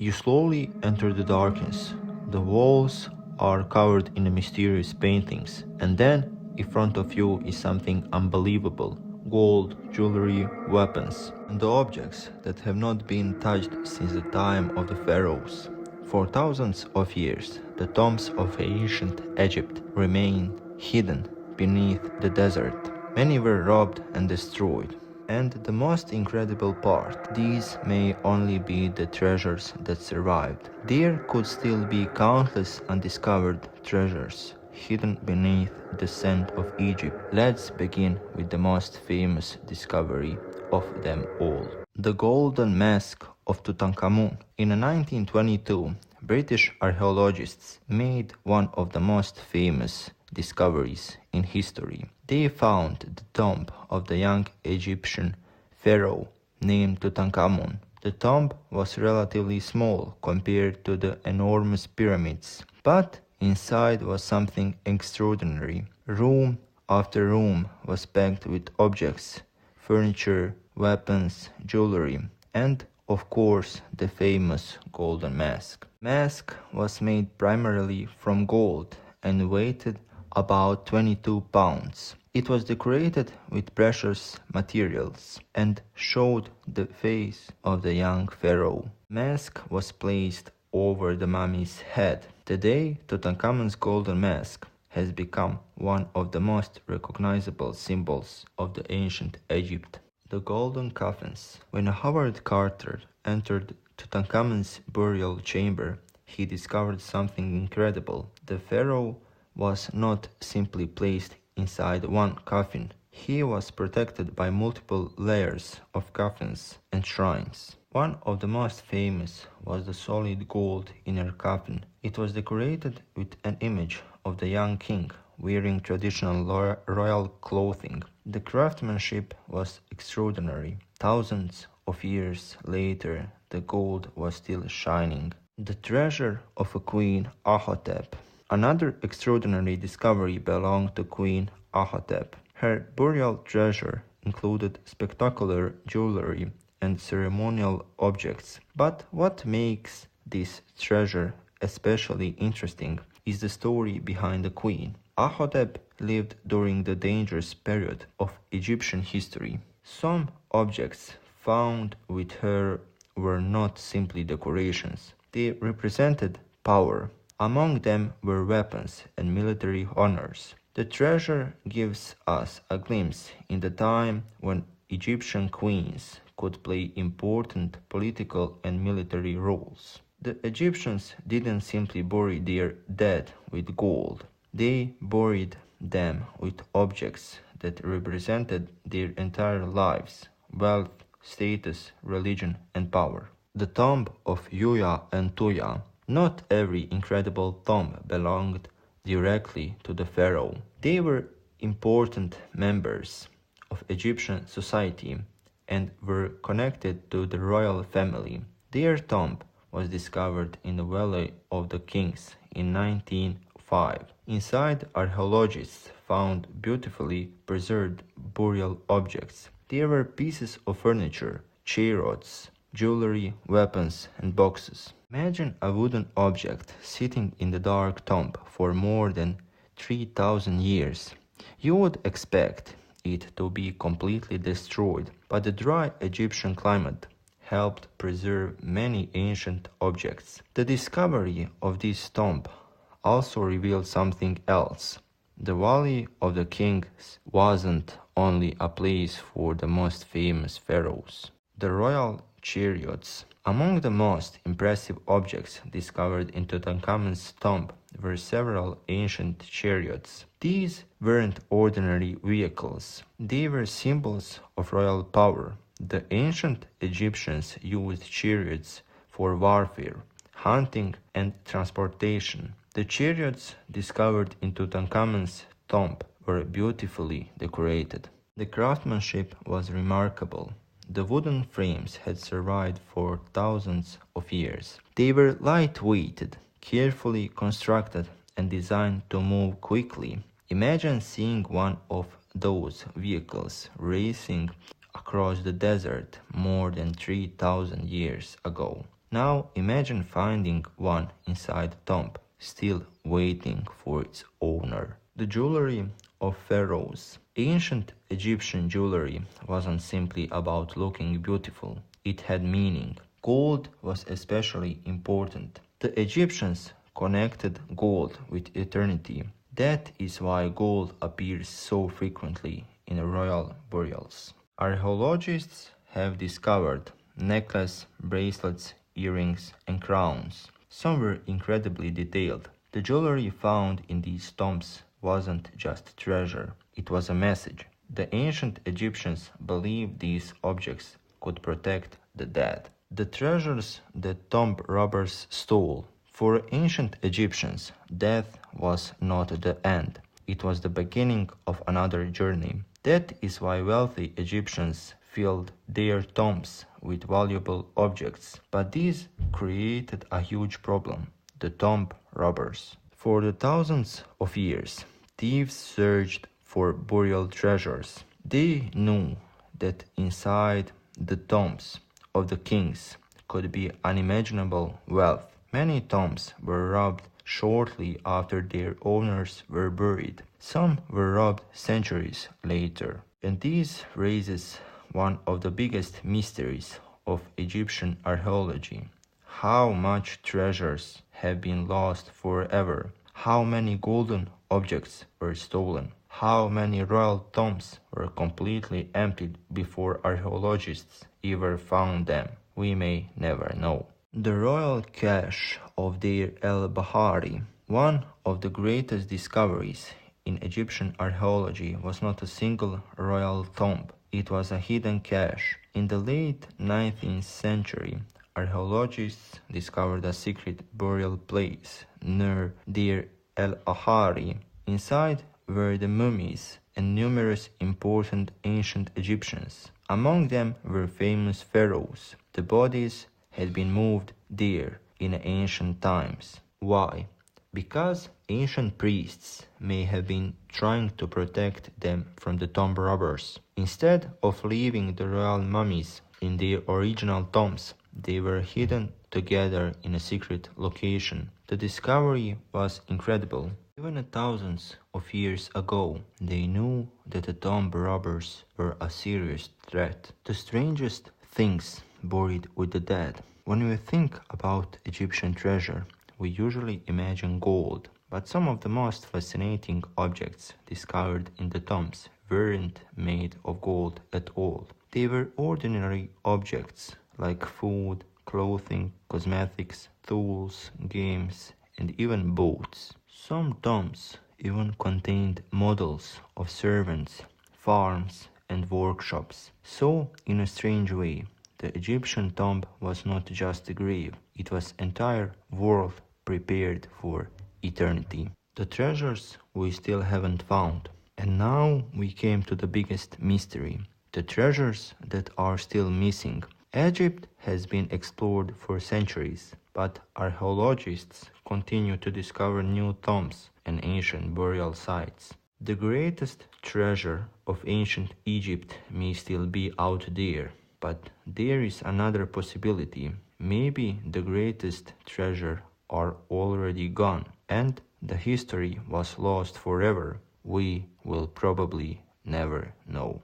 You slowly enter the darkness. The walls are covered in mysterious paintings, and then in front of you is something unbelievable: gold, jewelry, weapons, and the objects that have not been touched since the time of the pharaohs. For thousands of years, the tombs of ancient Egypt remained hidden beneath the desert. Many were robbed and destroyed. And the most incredible part, these may only be the treasures that survived. There could still be countless undiscovered treasures hidden beneath the sand of Egypt. Let's begin with the most famous discovery of them all: the golden mask of Tutankhamun. In 1922, British archaeologists made one of the most famous discoveries in history. They found the tomb of the young Egyptian pharaoh named Tutankhamun. The tomb was relatively small compared to the enormous pyramids, but inside was something extraordinary. Room after room was packed with objects, furniture, weapons, jewelry, and of course the famous golden mask. Mask was made primarily from gold and weighed about 22 pounds. It was decorated with precious materials and showed the face of the young pharaoh. Mask was placed over the mummy's head. Today, Tutankhamun's golden mask has become one of the most recognizable symbols of the ancient Egypt. The golden coffins. When Howard Carter entered Tutankhamun's burial chamber, he discovered something incredible. The pharaoh was not simply placed inside one coffin. He was protected by multiple layers of coffins and shrines. One of the most famous was the solid gold inner coffin. It was decorated with an image of the young king wearing traditional royal clothing. The craftsmanship was extraordinary. Thousands of years later, the gold was still shining. The treasure of a Queen Ahotep. Another extraordinary discovery belonged to Queen Ahotep. Her burial treasure included spectacular jewelry and ceremonial objects. But what makes this treasure especially interesting is the story behind the queen. Ahotep lived during the dangerous period of Egyptian history. Some objects found with her were not simply decorations. They represented power. Among them were weapons and military honors. The treasure gives us a glimpse in the time when Egyptian queens could play important political and military roles. The Egyptians didn't simply bury their dead with gold. They buried them with objects that represented their entire lives: wealth, status, religion, and power. The tomb of Yuya and Tuya. Not every incredible tomb belonged directly to the pharaoh. They were important members of Egyptian society and were connected to the royal family. Their tomb was discovered in the Valley of the Kings in 1905. Inside, archaeologists found beautifully preserved burial objects. There were pieces of furniture, chariots, jewelry, weapons, and boxes. Imagine a wooden object sitting in the dark tomb for more than 3,000 years. You would expect it to be completely destroyed, but the dry Egyptian climate helped preserve many ancient objects. The discovery of this tomb also revealed something else. The Valley of the Kings wasn't only a place for the most famous pharaohs. The royal chariots. Among the most impressive objects discovered in Tutankhamun's tomb were several ancient chariots. These weren't ordinary vehicles. They were symbols of royal power. The ancient Egyptians used chariots for warfare, hunting, and transportation. The chariots discovered in Tutankhamun's tomb were beautifully decorated. The craftsmanship was remarkable. The wooden frames had survived for thousands of years. They were light-weighted, carefully constructed, and designed to move quickly. Imagine seeing one of those vehicles racing across the desert more than 3,000 years ago. Now imagine finding one inside a tomb, still waiting for its owner. The jewelry of pharaohs. Ancient Egyptian jewelry wasn't simply about looking beautiful, it had meaning. Gold was especially important. The Egyptians connected gold with eternity. That is why gold appears so frequently in royal burials. Archaeologists have discovered necklaces, bracelets, earrings, and crowns. Some were incredibly detailed. The jewelry found in these tombs wasn't just treasure, it was a message. The ancient Egyptians believed these objects could protect the dead. The treasures that tomb robbers stole. For ancient Egyptians, death was not the end, it was the beginning of another journey. That is why wealthy Egyptians filled their tombs with valuable objects. But these created a huge problem: the tomb robbers. For the thousands of years, thieves searched for burial treasures. They knew that inside the tombs of the kings could be unimaginable wealth. Many tombs were robbed shortly after their owners were buried. Some were robbed centuries later. And this raises one of the biggest mysteries of Egyptian archaeology. How much treasures have been lost forever? How many golden objects were stolen? How many royal tombs were completely emptied before archaeologists ever found them? We may never know. The royal cache of Deir el-Bahari. One of the greatest discoveries in Egyptian archaeology was not a single royal tomb. It was a hidden cache. In the late 19th century, archaeologists discovered a secret burial place near Deir el-Bahari. Inside were the mummies and numerous important ancient Egyptians. Among them were famous pharaohs. The bodies had been moved there in ancient times. Why? Because ancient priests may have been trying to protect them from the tomb robbers. Instead of leaving the royal mummies in their original tombs, they were hidden together in a secret location. The discovery was incredible. Even thousands of years ago, they knew that the tomb robbers were a serious threat. The strangest things buried with the dead. When we think about Egyptian treasure, we usually imagine gold, but some of the most fascinating objects discovered in the tombs weren't made of gold at all. They were ordinary objects like food, clothing, cosmetics, tools, games, and even boats. Some tombs even contained models of servants, farms, and workshops. So, in a strange way, the Egyptian tomb was not just a grave, it was an entire world prepared for eternity. The treasures we still haven't found. And now we came to the biggest mystery, the treasures that are still missing. Egypt has been explored for centuries, but archaeologists continue to discover new tombs and ancient burial sites. The greatest treasure of ancient Egypt may still be out there, but there is another possibility. Maybe the greatest treasure are already gone and the history was lost forever. We will probably never know.